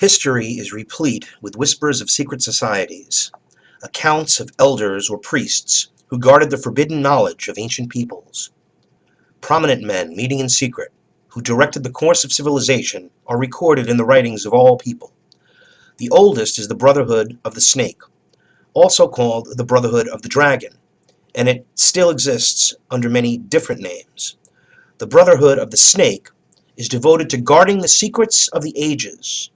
History is replete with whispers of secret societies, accounts of elders or priests who guarded the forbidden knowledge of ancient peoples. Prominent men meeting in secret, who directed the course of civilization, are recorded in the writings of all people. The oldest is the Brotherhood of the Snake, also called the Brotherhood of the Dragon, and it still exists under many different names. The Brotherhood of the Snake is devoted to guarding the secrets of the ages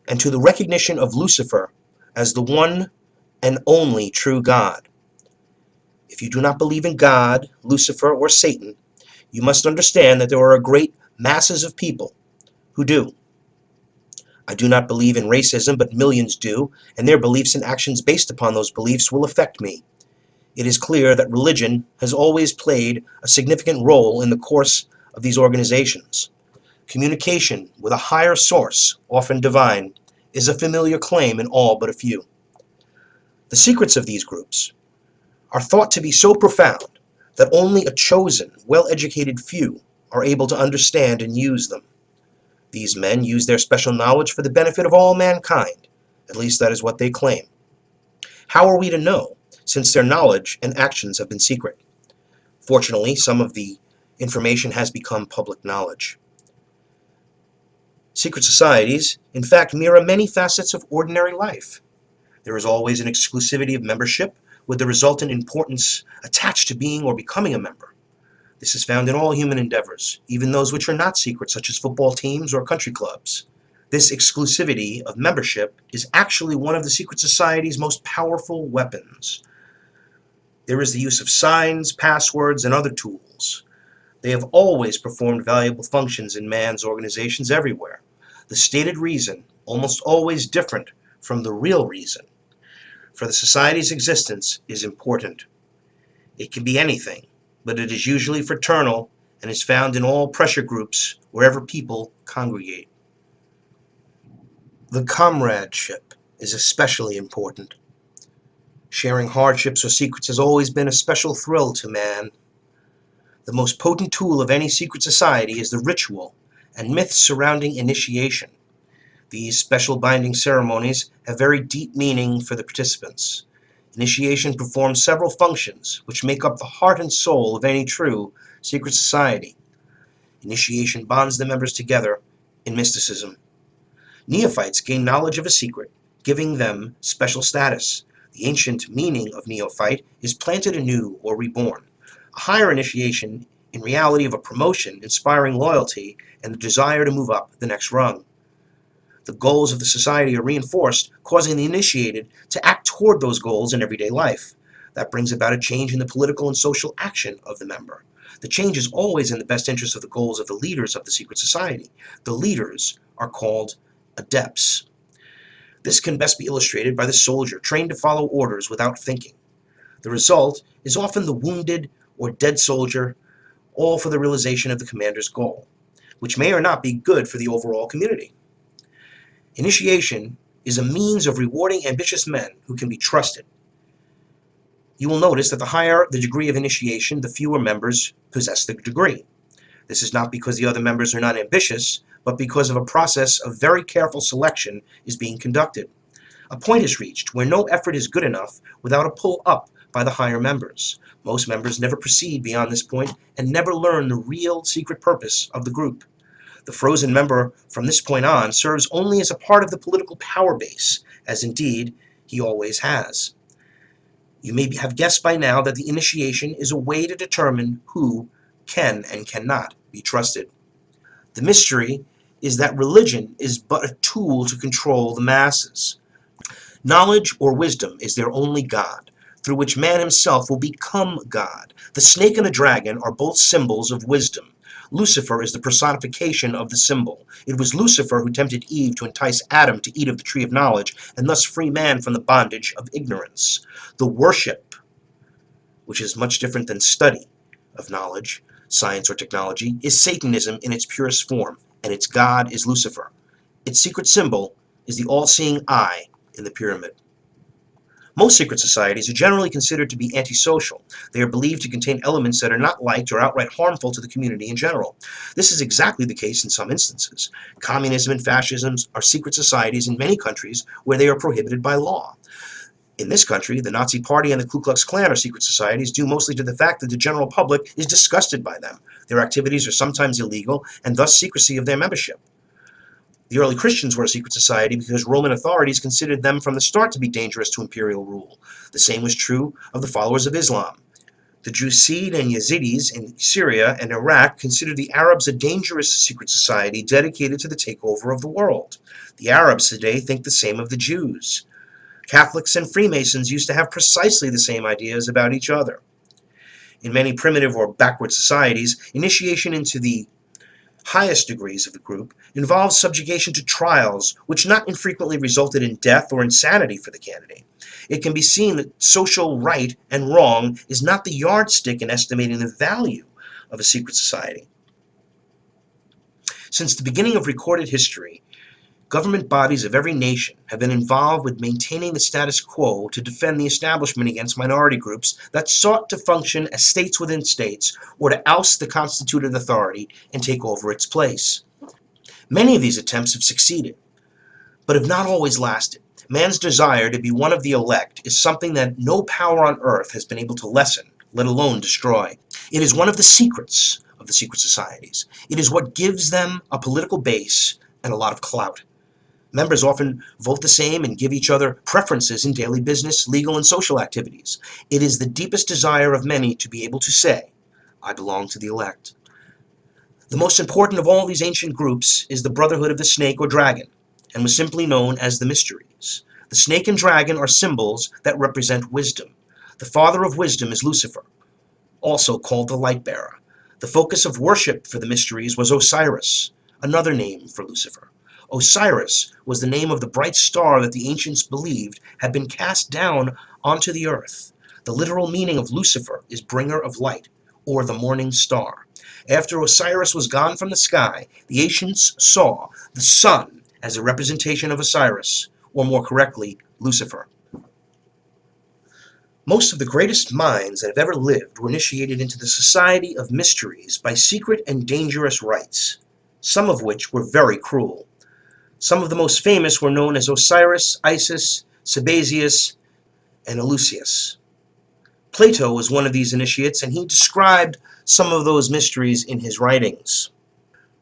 and to the recognition of Lucifer as the one and only true God. If you do not believe in God, Lucifer, or Satan, you must understand that there are great masses of people who do. I do not believe in racism, but millions do, and their beliefs and actions based upon those beliefs will affect me. It is clear that religion has always played a significant role in the course of these organizations. Communication with a higher source, often divine, is a familiar claim in all but a few. The secrets of these groups are thought to be so profound that only a chosen, well-educated few are able to understand and use them. These men use their special knowledge for the benefit of all mankind. At least that is what they claim. How are we to know, since their knowledge and actions have been secret? Fortunately, some of the information has become public knowledge. Secret societies, in fact, mirror many facets of ordinary life. There is always an exclusivity of membership, with the resultant importance attached to being or becoming a member. This is found in all human endeavors, even those which are not secret, such as football teams or country clubs. This exclusivity of membership is actually one of the secret society's most powerful weapons. There is the use of signs, passwords, and other tools. They have always performed valuable functions in man's organizations everywhere. The stated reason, almost always different from the real reason, for the society's existence is important. It can be anything, but it is usually fraternal and is found in all pressure groups wherever people congregate. The comradeship is especially important. Sharing hardships or secrets has always been a special thrill to man. The most potent tool of any secret society is the ritual and myths surrounding initiation. These special binding ceremonies have very deep meaning for the participants. Initiation performs several functions which make up the heart and soul of any true secret society. Initiation bonds the members together in mysticism. Neophytes gain knowledge of a secret, giving them special status. The ancient meaning of neophyte is planted anew or reborn. A higher initiation, in reality, of a promotion, inspiring loyalty and the desire to move up the next rung. The goals of the society are reinforced, causing the initiated to act toward those goals in everyday life. That brings about a change in the political and social action of the member. The change is always in the best interest of the goals of the leaders of the secret society. The leaders are called adepts. This can best be illustrated by the soldier trained to follow orders without thinking. The result is often the wounded or dead soldier, all for the realization of the commander's goal, which may or not be good for the overall community. Initiation is a means of rewarding ambitious men who can be trusted. You will notice that the higher the degree of initiation, the fewer members possess the degree. This is not because the other members are not ambitious, but because of a process of very careful selection is being conducted. A point is reached where no effort is good enough without a pull up by the higher members. Most members never proceed beyond this point and never learn the real secret purpose of the group. The frozen member from this point on serves only as a part of the political power base, as indeed he always has. You may have guessed by now that the initiation is a way to determine who can and cannot be trusted. The mystery is that religion is but a tool to control the masses. Knowledge or wisdom is their only God, through which man himself will become God. The snake and the dragon are both symbols of wisdom. Lucifer is the personification of the symbol. It was Lucifer who tempted Eve to entice Adam to eat of the tree of knowledge and thus free man from the bondage of ignorance. The worship, which is much different than study of knowledge, science, or technology, is Satanism in its purest form, and its god is Lucifer. Its secret symbol is the all-seeing eye in the pyramid. Most secret societies are generally considered to be antisocial. They are believed to contain elements that are not liked or outright harmful to the community in general. This is exactly the case in some instances. Communism and fascism are secret societies in many countries where they are prohibited by law. In this country, the Nazi Party and the Ku Klux Klan are secret societies due mostly to the fact that the general public is disgusted by them. Their activities are sometimes illegal, and thus secrecy of their membership. The early Christians were a secret society because Roman authorities considered them from the start to be dangerous to imperial rule. The same was true of the followers of Islam. The Drusid and Yazidis in Syria and Iraq considered the Arabs a dangerous secret society dedicated to the takeover of the world. The Arabs today think the same of the Jews. Catholics and Freemasons used to have precisely the same ideas about each other. In many primitive or backward societies, initiation into the highest degrees of the group involves subjugation to trials, which not infrequently resulted in death or insanity for the candidate. It can be seen that social right and wrong is not the yardstick in estimating the value of a secret society. Since the beginning of recorded history, government bodies of every nation have been involved with maintaining the status quo to defend the establishment against minority groups that sought to function as states within states or to oust the constituted authority and take over its place. Many of these attempts have succeeded, but have not always lasted. Man's desire to be one of the elect is something that no power on earth has been able to lessen, let alone destroy. It is one of the secrets of the secret societies. It is what gives them a political base and a lot of clout. Members often vote the same and give each other preferences in daily business, legal, and social activities. It is the deepest desire of many to be able to say, I belong to the elect. The most important of all these ancient groups is the Brotherhood of the Snake or Dragon, and was simply known as the Mysteries. The snake and dragon are symbols that represent wisdom. The father of wisdom is Lucifer, also called the light bearer. The focus of worship for the Mysteries was Osiris, another name for Lucifer. Osiris was the name of the bright star that the ancients believed had been cast down onto the earth. The literal meaning of Lucifer is bringer of light, or the morning star. After Osiris was gone from the sky, the ancients saw the sun as a representation of Osiris, or more correctly, Lucifer. Most of the greatest minds that have ever lived were initiated into the society of mysteries by secret and dangerous rites, some of which were very cruel. Some of the most famous were known as Osiris, Isis, Sabazius, and Eleusis. Plato was one of these initiates, and he described some of those mysteries in his writings.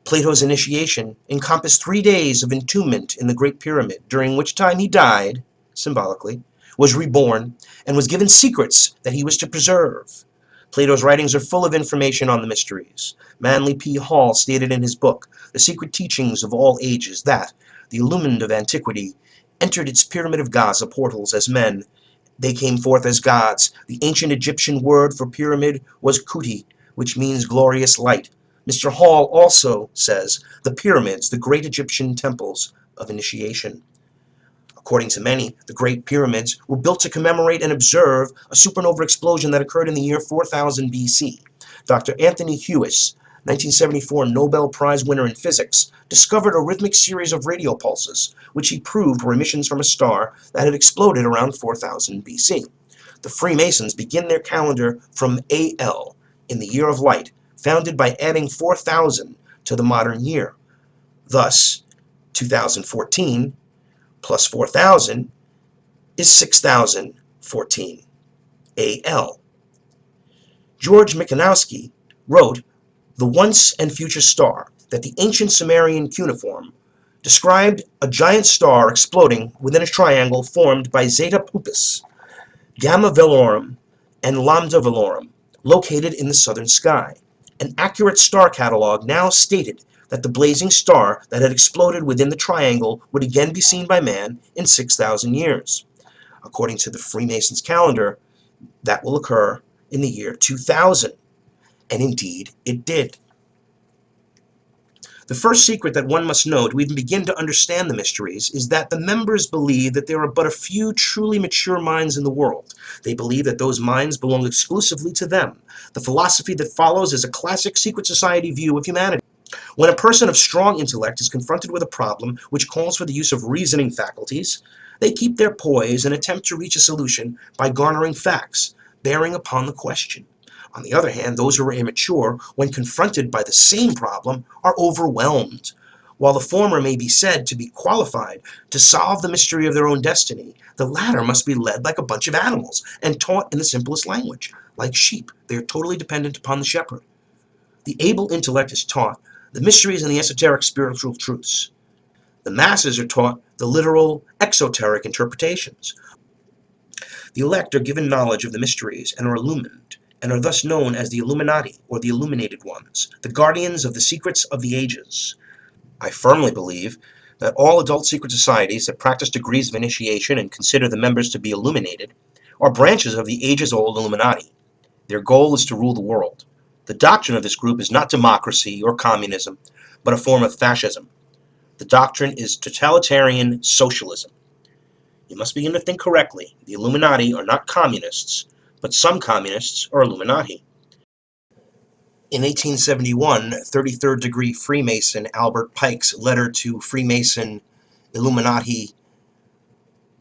Plato's initiation encompassed 3 days of entombment in the Great Pyramid, during which time he died, symbolically, was reborn, and was given secrets that he was to preserve. Plato's writings are full of information on the mysteries. Manly P. Hall stated in his book, The Secret Teachings of All Ages, that the illumined of antiquity entered its pyramid of Gaza portals as men. They came forth as gods. The ancient Egyptian word for pyramid was kuti, which means glorious light. Mr. Hall also says the pyramids, the great Egyptian temples of initiation. According to many, the Great Pyramids were built to commemorate and observe a supernova explosion that occurred in the year 4000 BC. Dr. Anthony Hewis, 1974 Nobel Prize winner in physics, discovered a rhythmic series of radio pulses, which he proved were emissions from a star that had exploded around 4000 BC. The Freemasons begin their calendar from AL, in the year of light, founded by adding 4000 to the modern year. Thus, 2014 plus 4000 is 6014, AL. George Mikanowski wrote The Once and Future Star, that the ancient Sumerian cuneiform described a giant star exploding within a triangle formed by Zeta Puppis, Gamma Velorum, and Lambda Velorum, located in the southern sky. An accurate star catalog now stated that the blazing star that had exploded within the triangle would again be seen by man in 6,000 years. According to the Freemasons' calendar, that will occur in the year 2000. And indeed, it did. The first secret that one must know to even begin to understand the mysteries is that the members believe that there are but a few truly mature minds in the world. They believe that those minds belong exclusively to them. The philosophy that follows is a classic secret society view of humanity. When a person of strong intellect is confronted with a problem which calls for the use of reasoning faculties, They keep their poise and attempt to reach a solution by garnering facts bearing upon the question. On the other hand, those who are immature, when confronted by the same problem, are overwhelmed. While the former may be said to be qualified to solve the mystery of their own destiny, the latter must be led like a bunch of animals and taught in the simplest language. Like sheep, they are totally dependent upon the shepherd. The able intellect is taught the mysteries and the esoteric spiritual truths. The masses are taught the literal, exoteric interpretations. The elect are given knowledge of the mysteries and are illumined, and are thus known as the Illuminati, or the Illuminated Ones, the guardians of the secrets of the ages. I firmly believe that all adult secret societies that practice degrees of initiation and consider the members to be illuminated are branches of the ages-old Illuminati. Their goal is to rule the world. The doctrine of this group is not democracy or communism, but a form of fascism. The doctrine is totalitarian socialism. You must begin to think correctly. The Illuminati are not communists, but some communists are Illuminati. In 1871, 33rd degree Freemason Albert Pike's letter to Freemason Illuminati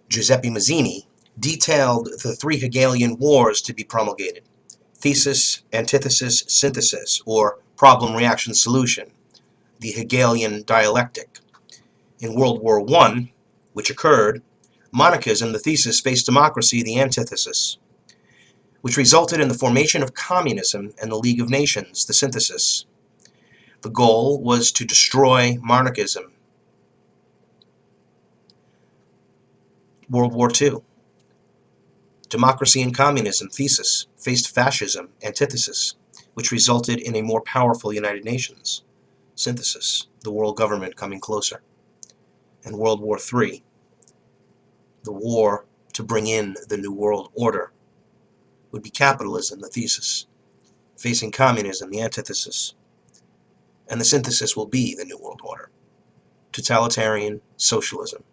Giuseppe Mazzini detailed the three Hegelian wars to be promulgated: thesis, antithesis, synthesis, or problem, reaction, solution, the Hegelian dialectic. In World War I, which occurred, monarchism, the thesis, faced democracy, the antithesis, which resulted in the formation of communism and the League of Nations, the synthesis. The goal was to destroy monarchism. World War II. Democracy and communism, thesis, faced fascism, antithesis, which resulted in a more powerful United Nations, synthesis, the world government coming closer. And World War III, the war to bring in the New World Order, would be capitalism, the thesis, facing communism, the antithesis, and the synthesis will be the New World Order, totalitarian socialism.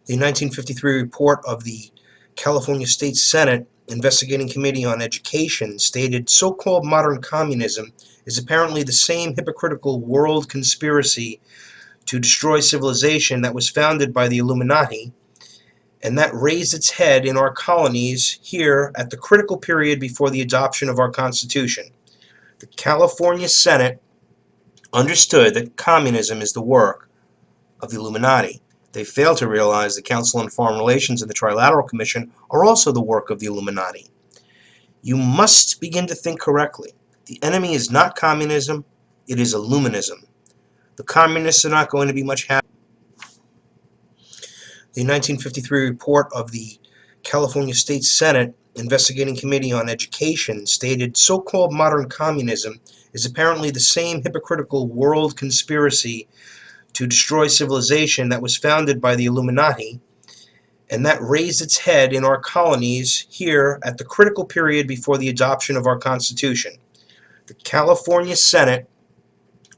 The 1953 report of the California State Senate Investigating Committee on Education stated so-called modern communism is apparently the same hypocritical world conspiracy to destroy civilization that was founded by the Illuminati and that raised its head in our colonies here at the critical period before the adoption of our Constitution. The California Senate understood that communism is the work of the Illuminati. They failed to realize the Council on Foreign Relations and the Trilateral Commission are also the work of the Illuminati. You must begin to think correctly. The enemy is not communism, it is Illuminism. The communists are not going to be much happier. The 1953 report of the California State Senate Investigating Committee on Education stated so-called modern communism is apparently the same hypocritical world conspiracy to destroy civilization that was founded by the Illuminati and that raised its head in our colonies here at the critical period before the adoption of our Constitution. The California Senate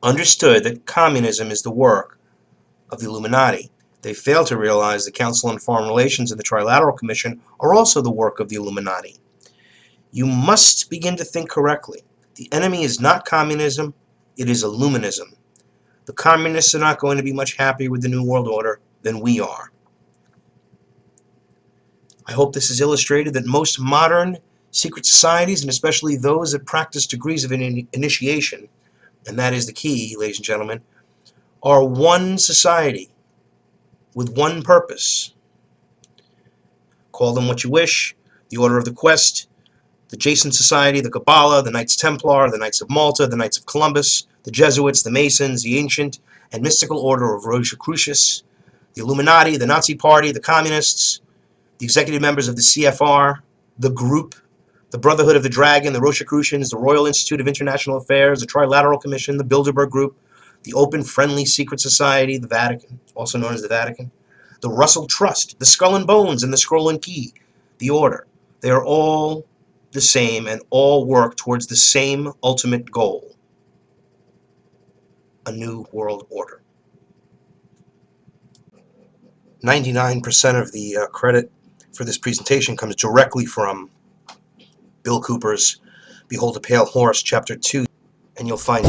understood that communism is the work of the Illuminati. They failed to realize the Council on Foreign Relations and the Trilateral Commission are also the work of the Illuminati. You must begin to think correctly. The enemy is not communism, it is Illuminism. The communists are not going to be much happier with the New World Order than we are. I hope this has illustrated that most modern secret societies, and especially those that practice degrees of initiation, and that is the key, ladies and gentlemen, are one society with one purpose. Call them what you wish: the Order of the Quest, the Jason Society, the Kabbalah, the Knights Templar, the Knights of Malta, the Knights of Columbus, the Jesuits, the Masons, the Ancient and Mystical Order of Rosicrucius, the Illuminati, the Nazi Party, the Communists, the executive members of the CFR, the Group, the Brotherhood of the Dragon, the Rosicrucians, the Royal Institute of International Affairs, the Trilateral Commission, the Bilderberg Group, the Open Friendly Secret Society, the Vatican, also known as the Vatican, the Russell Trust, the Skull and Bones, and the Scroll and Key, the Order. They are all the same and all work towards the same ultimate goal: a new world order. 99% of the credit for this presentation comes directly from Bill Cooper's Behold a Pale Horse, Chapter 2, and you'll find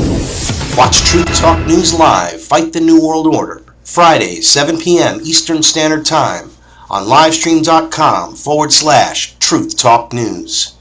Watch Truth Talk News Live, Fight the New World Order, Fridays, 7 p.m. Eastern Standard Time on livestream.com/Truth Talk News.